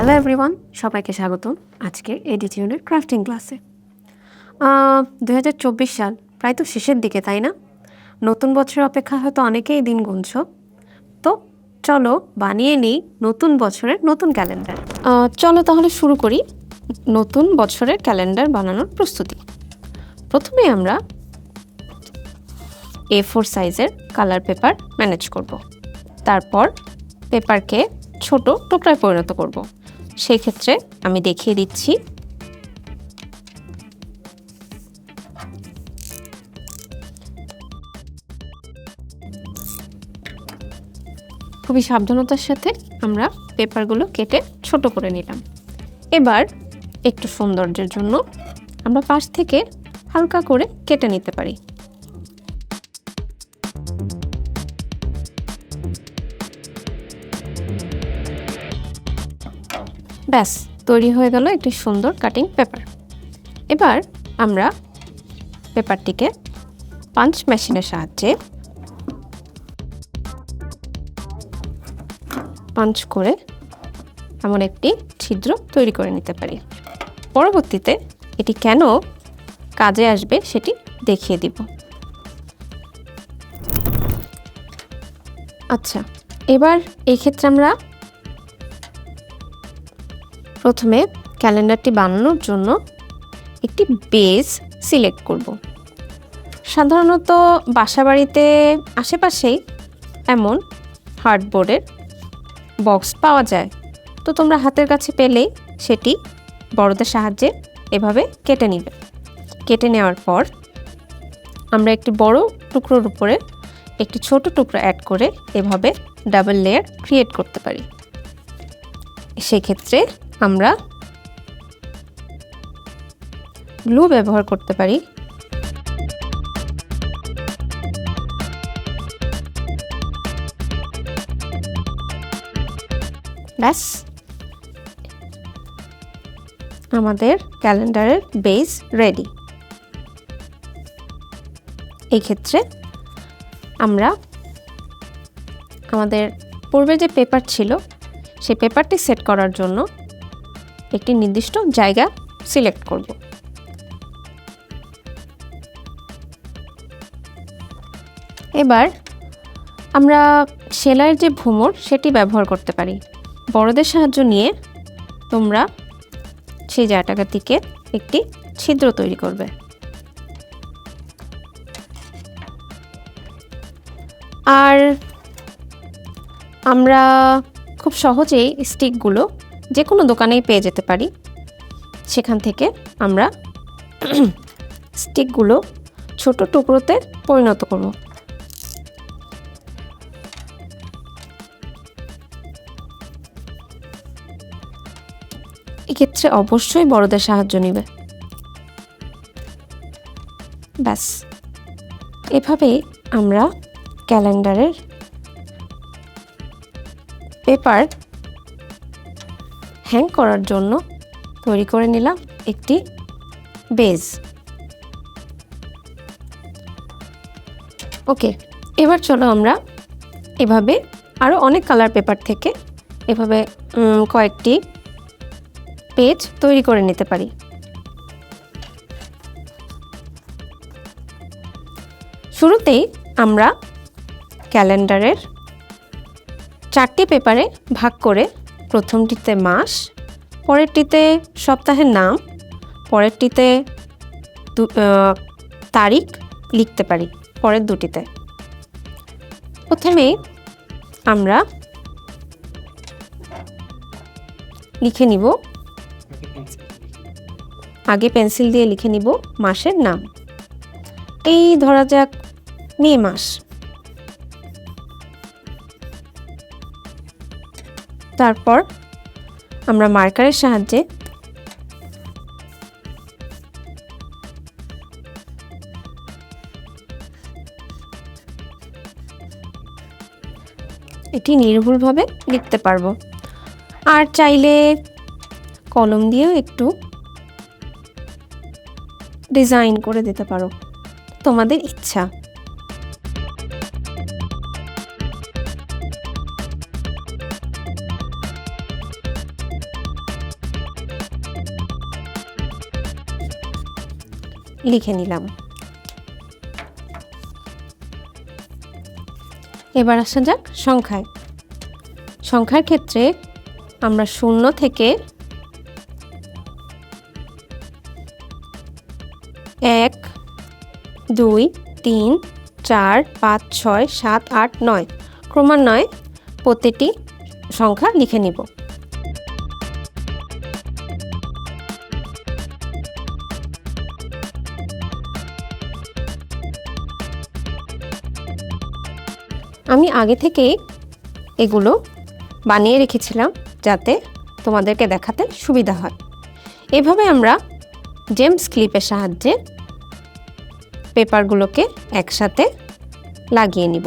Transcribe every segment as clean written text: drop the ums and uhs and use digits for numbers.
Hello everyone, সবাইকে স্বাগতম আজকের এডিটিউনের ক্রাফটিং ক্লাসে। 2024 সাল প্রায় তো শেষের দিকে, তাই না? নতুন বছরের অপেক্ষা হয়তো অনেকেই দিন গুনছ। তো চলো বানিয়ে নিই নতুন বছরের নতুন ক্যালেন্ডার। চলো তাহলে শুরু করি নতুন বছরের ক্যালেন্ডার বানানোর প্রস্তুতি। প্রথমে আমরা A4 সাইজের কালার পেপার ম্যানেজ করব। তারপর পেপারকে ছোট টুকরায় পরিণত করব। সেই ক্ষেত্রে আমি দেখিয়ে দিচ্ছি। খুবই সাবধানতার সাথে আমরা পেপারগুলো কেটে ছোট করে নিলাম। এবার একটু সৌন্দর্যের জন্য আমরা পাশ থেকে হালকা করে কেটে নিতে পারি। ব্যাস, তৈরি হয়ে গেল একটি সুন্দর কাটিং পেপার। এবার আমরা পেপারটিকে পাঞ্চ মেশিনের সাহায্যে পাঞ্চ করে এমন একটি ছিদ্র তৈরি করে নিতে পারি। পরবর্তীতে এটি কেন কাজে আসবে সেটি দেখিয়ে দিব। আচ্ছা, এবার এই ক্ষেত্রে আমরা প্রথমে ক্যালেন্ডারটি বানানোর জন্য একটি বেজ সিলেক্ট করব। সাধারণত বাসাবাড়িতে আশেপাশেই এমন হার্ডবোর্ডের বক্স পাওয়া যায়, তো তোমরা হাতের কাছে পেলেই সেটি বড়দের সাহায্যে এভাবে কেটে নিবে। কেটে নেওয়ার পর আমরা একটি বড় টুকরোর উপরে একটি ছোট টুকরো অ্যাড করে এভাবে ডাবল লেয়ার ক্রিয়েট করতে পারি। সেক্ষেত্রে আমরা গ্লু ব্যবহার করতে পারি। ব্যাস, আমাদের ক্যালেন্ডারের বেস রেডি। এই ক্ষেত্রে আমরা আমাদের পূর্বে যে পেপার ছিল সেই পেপারটি সেট করার জন্য একটি নির্দিষ্ট জায়গা সিলেক্ট করব। এবার আমরা সেলাইয়ের যে ভোমর সেটি ব্যবহার করতে পারি। বড়দের সাহায্য নিয়ে তোমরা সেই জায়গাটার দিকে একটি ছিদ্র তৈরি করবে। আর আমরা খুব সহজেই স্টিকগুলো যে কোনো দোকানেই পেয়ে যেতে পারি। সেখান থেকে আমরা স্টিকগুলো ছোট টুকরোতে পরিণত করব। এক্ষেত্রে অবশ্যই বড়দের সাহায্য নেবে। ব্যাস, এভাবে আমরা ক্যালেন্ডারের পেপার হ্যাং করার জন্য তৈরি করে নিলাম একটি বেজ। ওকে, এবার চলো আমরা এভাবে আরও অনেক কালার পেপার থেকে এভাবে কয়েকটি পেজ তৈরি করে নিতে পারি। শুরুতেই আমরা ক্যালেন্ডারের 4টি পেপারে ভাগ করে প্রথমটিতে মাস, পরেরটিতে সপ্তাহের নাম, পরেরটিতে তারিখ লিখতে পারি পরের দুটিতে। প্রথমে আমরা লিখে নিব, আগে পেন্সিল দিয়ে লিখে নিব মাসের নাম। এই ধরা যাক মে মাস। তারপর আমরা মার্কারের সাহায্যে এটি নির্ভুলভাবে লিখতে পারবো। আর চাইলে কলম দিয়েও একটু ডিজাইন করে দিতে পারো, তোমাদের ইচ্ছা। লিখে নিলাম। এবার আসা যাক সংখ্যায়। সংখ্যার ক্ষেত্রে আমরা 0 থেকে 1, 2, 3, 4, 5, 6, 7, 8, 9 ক্রমান্বয়ে প্রতিটি সংখ্যা লিখে নিব। আমি আগে থেকেই এগুলো বানিয়ে রেখেছিলাম যাতে তোমাদেরকে দেখাতে সুবিধা হয়। এভাবে আমরা জেমস ক্লিপের সাহায্যে পেপারগুলোকে একসাথে লাগিয়ে নিব।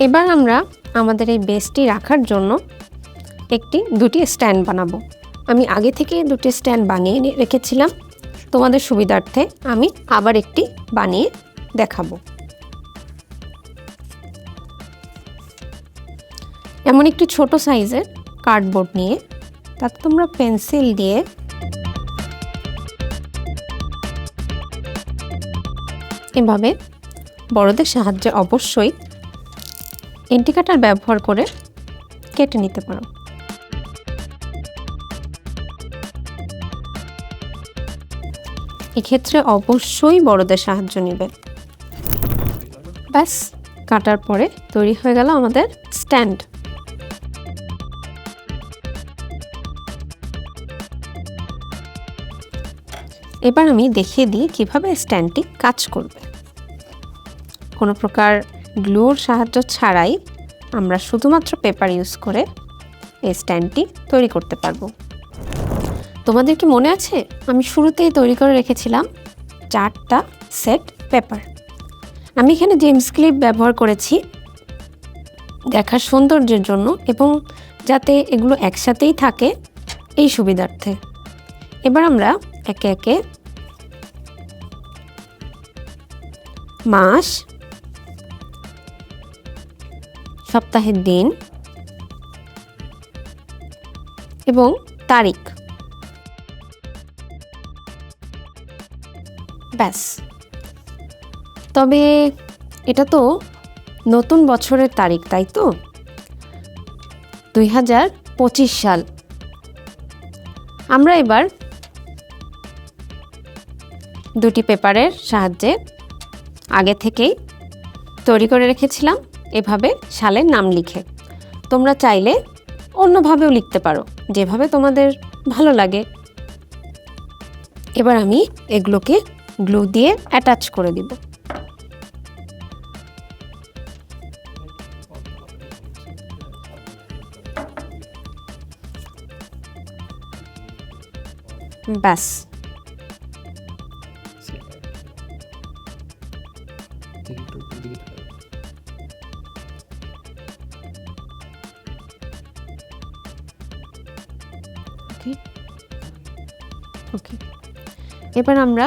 এবার আমরা আমাদের এই বেসটি রাখার জন্য দুটি স্ট্যান্ড বানাবো। আমি আগে থেকে দুটি স্ট্যান্ড বানিয়ে রেখেছিলাম, তোমাদের সুবিধার্থে আমি আবার একটি বানিয়ে দেখাবো। এমন একটি ছোট সাইজের কার্ডবোর্ড নিয়ে তাতে তোমরা পেন্সিল দিয়ে এভাবে বড়দের সাহায্যে অবশ্যই এন্টি কাটার ব্যবহার করে কেটে নিতে পারো। এক্ষেত্রে অবশ্যই বড়দের সাহায্য নেবে। ব্যাস, কাটার পরে তৈরি হয়ে গেল আমাদের স্ট্যান্ড। এবার আমি দেখিয়ে দিই কিভাবে স্ট্যান্ডটি কাজ করবে। কোনো প্রকার গ্লুর সাহায্য ছাড়াই আমরা শুধুমাত্র পেপার ইউজ করে এই স্ট্যান্ডটি তৈরি করতে পারবো। তোমাদের কি মনে আছে আমি শুরুতেই তৈরি করে রেখেছিলাম 4টা সেট পেপার। আমি এখানে জেমস ক্লিপ ব্যবহার করেছি দেখার সৌন্দর্যের জন্য এবং যাতে এগুলো একসাথেই থাকে এই সুবিধার্থে। এবার আমরা একে একে মাস, সপ্তাহের দিন এবং তারিখ, ব্যাস। তবে এটা তো নতুন বছরের তারিখ, তাই তো? 2025 সাল। আমরা এবার দুটি পেপারের সাহায্যে আগে থেকেই তৈরি করে রেখেছিলাম এভাবে সালের নাম লিখে। তোমরা চাইলে অন্যভাবেও লিখতে পারো, যেভাবে তোমাদের ভালো লাগে। এবার আমি এগুলোকে গ্লু দিয়ে অ্যাটাচ করে দিব। ব্যাস, ওকে। এবার আমরা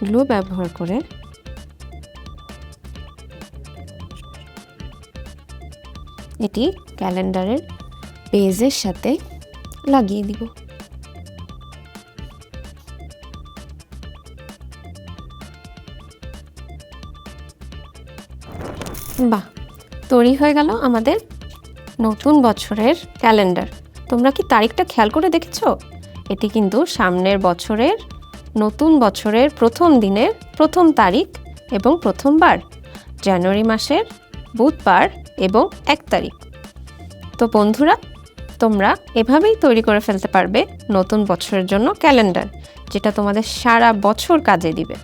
গ্লু ব্যবহার করে এটি ক্যালেন্ডারের পেজের সাথে লাগিয়ে দিব। বাহ, তৈরি হয়ে গেল আমাদের নতুন বছরের ক্যালেন্ডার। তোমরা কি তারিখটা খেয়াল করে দেখেছো? এটি কিন্তু সামনের বছরের নতুন বছরের প্রথম দিনের প্রথম তারিখ এবং প্রথমবার জানুয়ারি মাসের বুধবার এবং 1 তারিখ। তো বন্ধুরা, তোমরা এভাবেই তৈরি করে ফেলতে পারবে নতুন বছরের জন্য ক্যালেন্ডার, যেটা তোমাদের সারা বছর কাজে দিবে।